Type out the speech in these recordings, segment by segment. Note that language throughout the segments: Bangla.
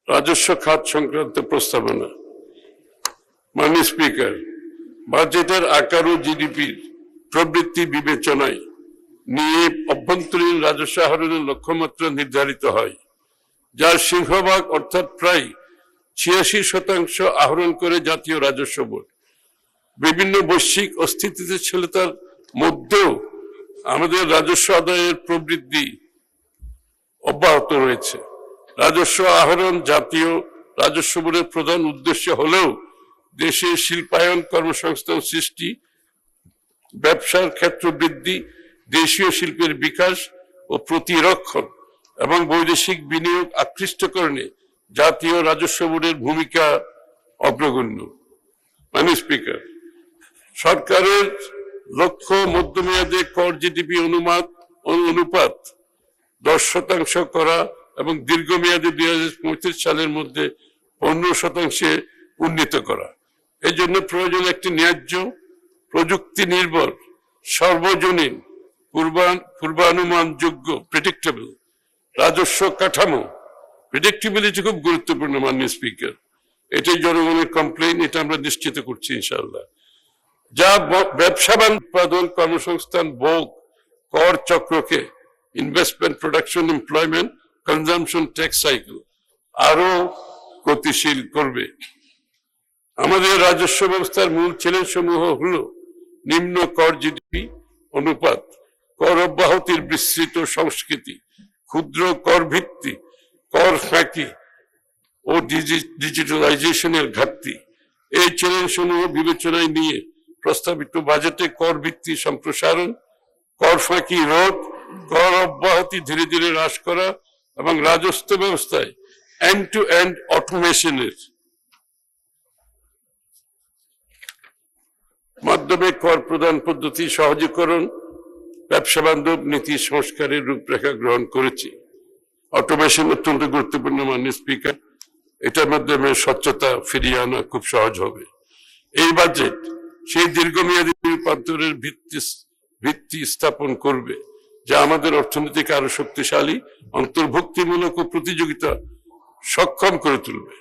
রাজস্ব খাত সংক্রান্ত প্রস্তাবনা। মাননীয় স্পিকার, বাজেটের আকার ও জিডিপির প্রবৃদ্ধি বিবেচনায় নিয়ে অভ্যন্তরীণ রাজস্ব আহরণের লক্ষ্যমাত্রা নির্ধারিত হয়, যার সিংহভাগ অর্থাৎ প্রায় ৮৬% আহরণ করে জাতীয় রাজস্ব বোর্ড। বিভিন্ন বৈশ্বিক অস্থিতিশীলতার মধ্যেও আমাদের রাজস্ব আদায়ের প্রবৃদ্ধি অব্যাহত রয়েছে। রাজস্ব আহরণ জাতীয় রাজস্ব বোর্ডের প্রধান উদ্দেশ্য হলেও দেশে শিল্পায়ন, কর্মসংস্থান সৃষ্টি, ব্যবসার ক্ষেত্র বৃদ্ধি, দেশীয় শিল্পের বিকাশ ও প্রতিরক্ষণ এবং বৈদেশিক বিনিয়োগ আকৃষ্টকরণে জাতীয় রাজস্ব বোর্ডের ভূমিকা অগ্রগণ্য। মাননীয় স্পিকার, সরকারের লক্ষ্য মধ্যমেয়াদে কর জিডিপি অনুপাত 10% করা এবং দীর্ঘমেয়াদে 2035 সালের মধ্যে 15% উন্নীত করা। এই জন্য প্রয়োজন একটি ন্যায্য, প্রযুক্তি নির্ভর, সর্বজনীন, পূর্বানুমানযোগ্য প্রেডিক্টেবল রাজস্ব কাঠামো। প্রেডিক্টেবিলিটি খুব গুরুত্বপূর্ণ মাননীয় স্পিকার, এটাই জনগণের কমপ্লেইন, এটা আমরা নিশ্চিত করছি ইনশাআল্লাহ। যা ব্যবসা বাণিজ্য, উৎপাদন, কর্মসংস্থান, ভোগ, কর চক্রকে, investment, production, employment, consumption, tax cycle আরো গতিশীল করবে। আমাদের রাজস্ব ব্যবস্থার মূল চ্যালেঞ্জ সমূহ হলো নিম্ন কর জিডিপি অনুপাত, কর অব্যাহতির বিস্তৃত সংস্কৃতি, ক্ষুদ্র কর ভিত্তি, কর ফাঁকি ও ডিজিটালাইজেশনের ঘাটতি। এই চ্যালেঞ্জ সমূহ বিবেচনায় নিয়ে প্রস্তাবিত বাজেটে কর ভিত্তি সম্প্রসারণ, কর ফাঁকি রোধ, কর অব্যাহতি ধীরে ধীরে হ্রাস করা এবং রাজস্ব ব্যবস্থায় এন্ড টু এন্ড অটোমেশনের মাধ্যমে কর প্রদান পদ্ধতি সহজীকরণ, ব্যবসা বান্ধব নীতি সংস্কারের রূপরেখা গ্রহণ করেছি। অটোমেশন অত্যন্ত গুরুত্বপূর্ণ মাননীয় স্পিকার, এটার মাধ্যমে স্বচ্ছতা ফিরিয়ে আনা খুব সহজ হবে। এই বাজেট সেই দীর্ঘমেয়াদী রূপান্তরের ভিত্তি স্থাপন করবে, যা আমাদের অর্থনীতিকে আরো শক্তিশালী, অন্তর্ভুক্তিমূলক ও প্রতিযোগিতা সক্ষম করে তুলবে।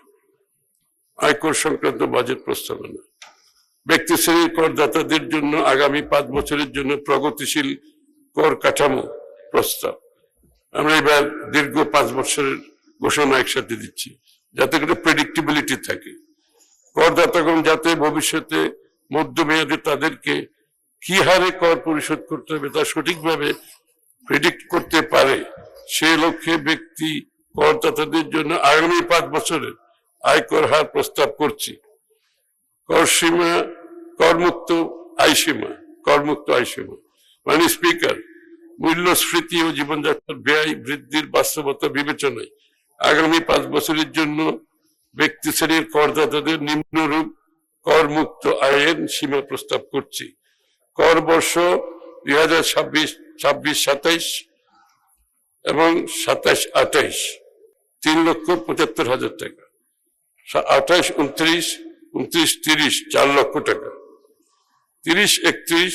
আয়কর সংক্রান্ত বাজেট প্রস্তাবনা। ব্যক্তি শ্রেণীর করদাতাদের জন্য আগামী 5 বছরের জন্য প্রগতিশীল কর কাঠামো প্রস্তাব। আমরা এবার দীর্ঘ 5 বছরের ঘোষণা একসাথে দিচ্ছি, যাতে করে প্রেডিক্টেবিলিটি থাকে। করদাতাগণ যাতে ভবিষ্যতে মধ্যমেয়াদে তাদেরকে কি হারে কর পরিশোধ করতে হবে তা সঠিকভাবে প্রেডিক্ট করতে পারে, সে লক্ষ্যে ব্যক্তি করদাতাদের জন্য আগামী 5 বছরের আয়কর হার প্রস্তাব করছি। করসীমা, করমুক্ত আয়সীমা। মাননীয় স্পিকার, মূল্যস্ফীতি ও জীবনযাত্রার ব্যয় বৃদ্ধির বাস্তবতা বিবেচনায় আগামী 5 বছরের জন্য ব্যক্তি শ্রেণীর করদাতাদের নিম্নরূপ করমুক্ত আয়ের সীমা প্রস্তাব করছি। কর বর্ষ 2026-27 এবং 27-28 3,75,000 টাকা, 28-29, 29-30 4 লক্ষ টাকা, 30-31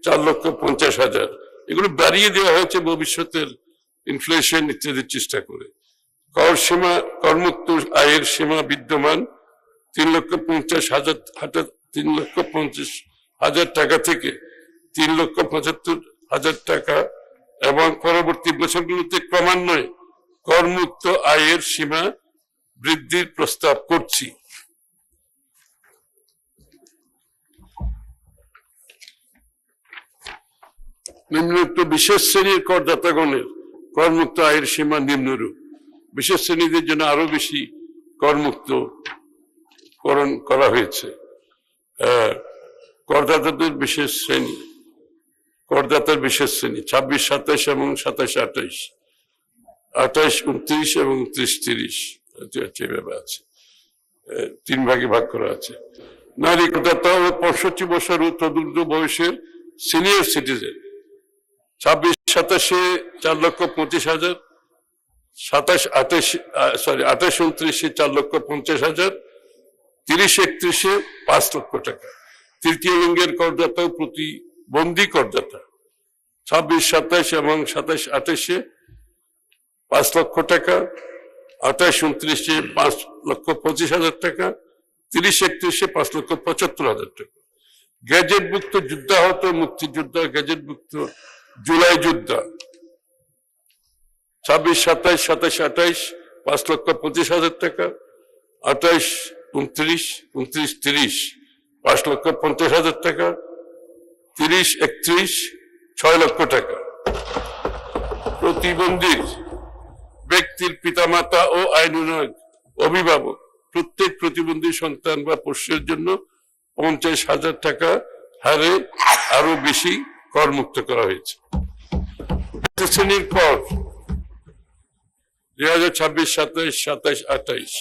4,50,000। এগুলো বাড়িয়ে দেওয়া হয়েছে ভবিষ্যতের ইনফ্লেশন ইত্যাদির চেষ্টা করে। কর সীমা, করমুক্ত আয়ের সীমা বিদ্যমান 3,50,000 টাকা থেকে 3,75,000 টাকা এবং পরবর্তী বছরগুলোতে ক্রমান্বয়ে করমুক্ত আয়ের সীমা বৃদ্ধির প্রস্তাব করছি। নিম্নোক্ত বিশেষ শ্রেণীর করদাতাগণের করমুক্ত আয়ের সীমা নিম্নরূপ। বিশেষ শ্রেণীদের জন্য আরো বেশি করমুক্ত করা হয়েছে। করদাতার বিশেষ শ্রেণী 26-27 এবং 27-28, 28-29 এবং 30-30 এভাবে আছে, 3 ভাগে ভাগ করা আছে। নারী করদাতা ও 65 বছর ও তদূর্ধ্ব বয়সের সিনিয়র সিটিজেন 26-27 4,25,000, 28-29 4,50,000, 30-31 5 লক্ষ টাকা। তৃতীয় লিঙ্গের করদাতা ও প্রতিবন্ধী করদাতা 26-27 এবং 27-28 5 লক্ষ টাকা, 28-29-এ 5,25,000 টাকা, 30-31-এ 5,75,000 টাকা। গ্যাজেটভুক্ত যুদ্ধাহত মুক্তিযোদ্ধা, গ্যাজেটভুক্ত জুলাই যোদ্ধা 26-27, 27-28 5,25,000 টাকা, 28-29, 29-30 5,50,000 টাকা, 30-31 6 লক্ষ টাকা। প্রতিবন্ধী ব্যক্তির পিতামাতা ও আইনানুগ অভিভাবক প্রত্যেক প্রতিবন্ধী সন্তান বা পোষ্যের জন্য 50,000 টাকা হারে আরো বেশি কর মুক্ত করা হয়েছে। শ্রেণীর কর 2026, 27, 27, 28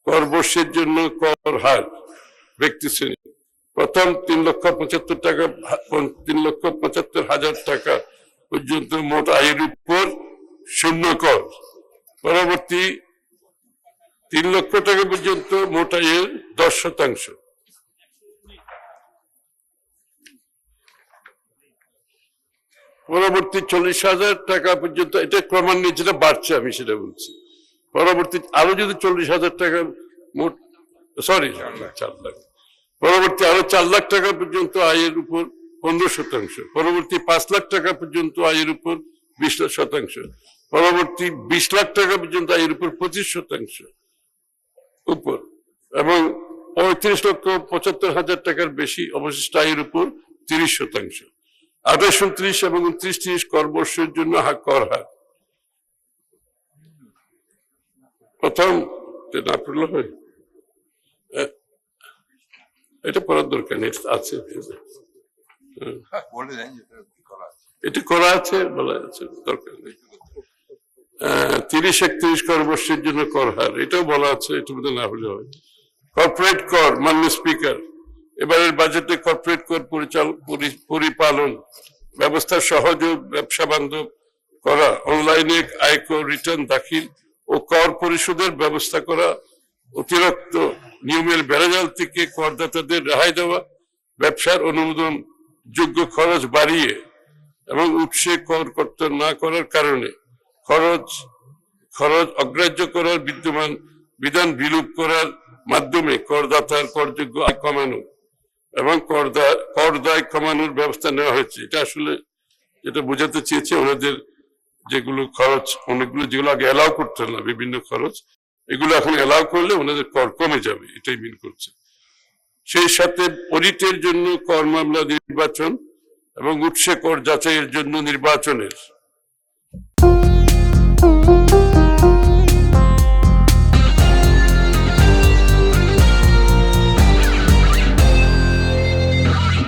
কর বর্ষের জন্য কর হার ব্যক্তি শ্রেণী প্রথম 3,75,000 টাকা 3,75,000 টাকা পর্যন্ত মোট আয়ের উপর শূন্য কর। পরবর্তী 3 লক্ষ টাকা পর্যন্ত মোট আয়ের 10%। পরবর্তী 40,000 টাকা পর্যন্ত, এটা ক্রমান্বয়ে যেটা বাড়ছে আমি সেটা বলছি। পরবর্তী আরো যদি 40,000 টাকা মোট, সরি 4 লাখ, পরবর্তী আরো 4 লাখ টাকা পর্যন্ত আয়ের উপর 15%, পরবর্তী 5 লাখ টাকা পর্যন্ত আয়ের উপর 20%, পরবর্তী 20 লাখ টাকা পর্যন্ত আয়ের উপর 25% উপর, এবং 35,75,000 টাকার বেশি অবশিষ্ট আয়ের উপর 30%। 28-29 এবং 29-30 কর বর্ষের জন্য কর হার প্রথম না পড়লে হয়, এটা পড়ার দরকার নেই, আছে এটা করা আছে, বলা আছে, দরকার নেই। 30-31 কর বর্ষের জন্য কর হার এটাও বলা আছে, এটা মধ্যে না হলে হয়। কর্পোরেট কর, মাননীয় স্পিকার, এবারের বাজেটে কর্পোরেট কর পরিপালন ব্যবস্থা সহজ ও ব্যবসা বান্ধব করা, অনলাইনে আয়কর রিটার্ন দাখিল ও কর পরিশোধের ব্যবস্থা করা, অতিরিক্ত নিয়মের বেড়াজাল থেকে করদাতাদের রেহাই দেওয়া, ব্যবসার অনুমোদন যোগ্য খরচ বাড়িয়ে এবং উৎসে কর কর্তন না করার কারণে খরচ অগ্রাহ্য করার বিদ্যমান বিধান বিলোপ করার মাধ্যমে করদাতার করযোগ্য আয় কমানো এবং কর দায় কমানোর ব্যবস্থা নেওয়া হয়েছে। এটা আসলে যেটা বোঝাতে চেয়েছে, ওনাদের যেগুলো খরচ, অনেকগুলো যেগুলো আগে এলাও করতে না, বিভিন্ন খরচ, এগুলো এখন এলাও করলে ওনাদের কর কমে যাবে, এটাই মিন করছে। সেই সাথে অডিটের জন্য কর মামলা নির্বাচন এবং উৎসে কর যাচাইয়ের জন্য নির্বাচনের